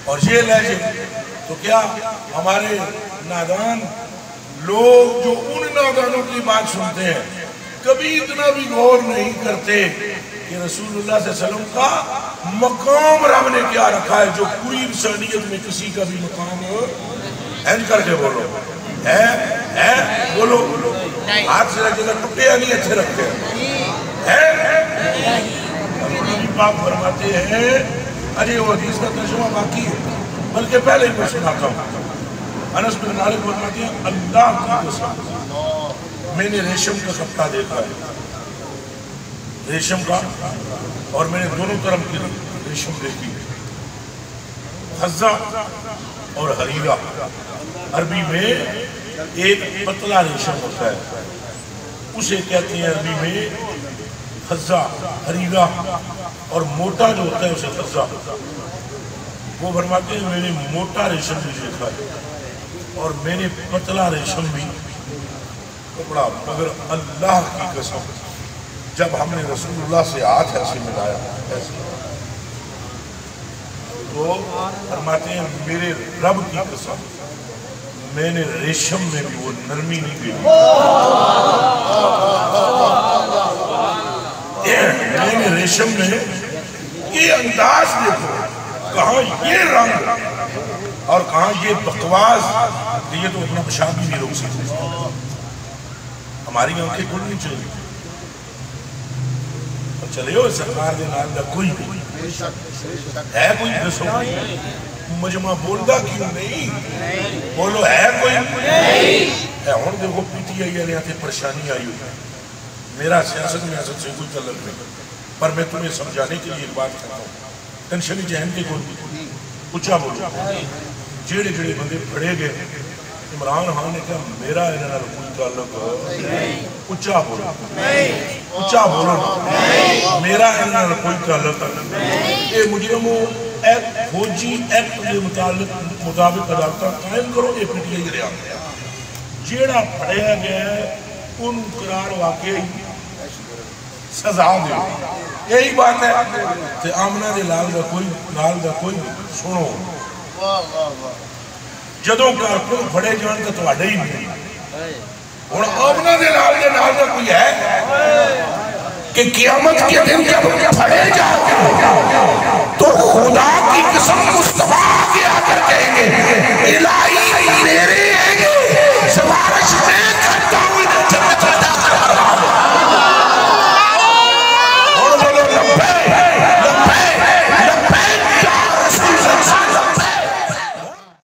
اور یہ لہجے تو کیا ہمارے نادان لوگ جو ان نادانوں کی بات سنتے ہیں کبھی اتنا بھی غور نہیں کرتے کہ رسول اللہ صلی اللہ علیہ وسلم کا مقام رب نے کیا رکھا ہے جو پوری انسانیت میں کسی کا بھی مقام ہینج کر کے بولو ہے بولو ہاتھ سے رکھے گا ٹوٹے یا نہیں اچھے رکھتے ہیں نبی پاک فرماتے ہیں اجے وہ حدیث کا ترجمہ باقی ہے بلکہ پہلے ہی میں سناتا ہوں انس بن مالک فرماتے ہیں اللہ کی قسم میں نے ریشم کا کپڑا دیکھا ہے ریشم کا اور میں نے دونوں طرف کی ریشم دیکھی خزہ اور حریرہ عربی میں ایک پتلا ریشم ہوتا ہے اسے کہتے ہیں عربی میں خزہ حریرہ اور موٹا جو ہوتا ہے اسے خزہ وہ فرماتے ہیں میں نے موٹا ریشم بھی دیکھا ہے اور میں نے پتلا ریشم بھی کپڑا مگر اللہ کی قسم جب ہم نے رسول اللہ سے ہاتھ ایسے ملایا ایسے تو فرماتے ہیں میرے رب کی قسم میں نے ریشم میں بھی وہ نرمی نہیں دیکھی میں نے ریشم میں یہ انداز دیکھو کہاں یہ رنگ اور کہاں یہ بکواس یہ تو اپنا پیشاب بھی نہیں روک سکتے ہماری آنکھیں کھلنی چاہیے چلے ہو سرکار دے نال دا کوئی نہیں ہے کوئی دسو مجمع بولدہ کیوں نہیں بولو ہے کوئی نہیں ہے ہون دیکھو پی ٹی آئی والے آتے پریشانی آئی ہوئی میرا سیاست میں ایسا سے کوئی تعلق نہیں پر میں تمہیں سمجھانے کے لیے ایک بات کہتا ہوں ٹینشن جہن کے کوئی اچھا بولو جیڑے جیڑے بندے پڑھے گئے عمران خان نے کہا میرا انہاں کوئی تعلق اچھا بولو اچھا بولو میرا انہاں کوئی تعلق اے مجرموں ایک فوجی ایکٹ کے مطابق عدالتہ قائم کرو اے پی ٹی آئی رہا جیڑا پڑھیا گیا ہے ان قرار واقعی سزا دے یہی بات ہے کہ آمنہ دے لال دا کوئی سنو جدوں کارکن پڑھے جان کا تو آڈے ہی نہیں اور آمنہ دے لال دا کوئی ہے کہ قیامت کے دن جب پڑھے جاتے تو خدا کی قسم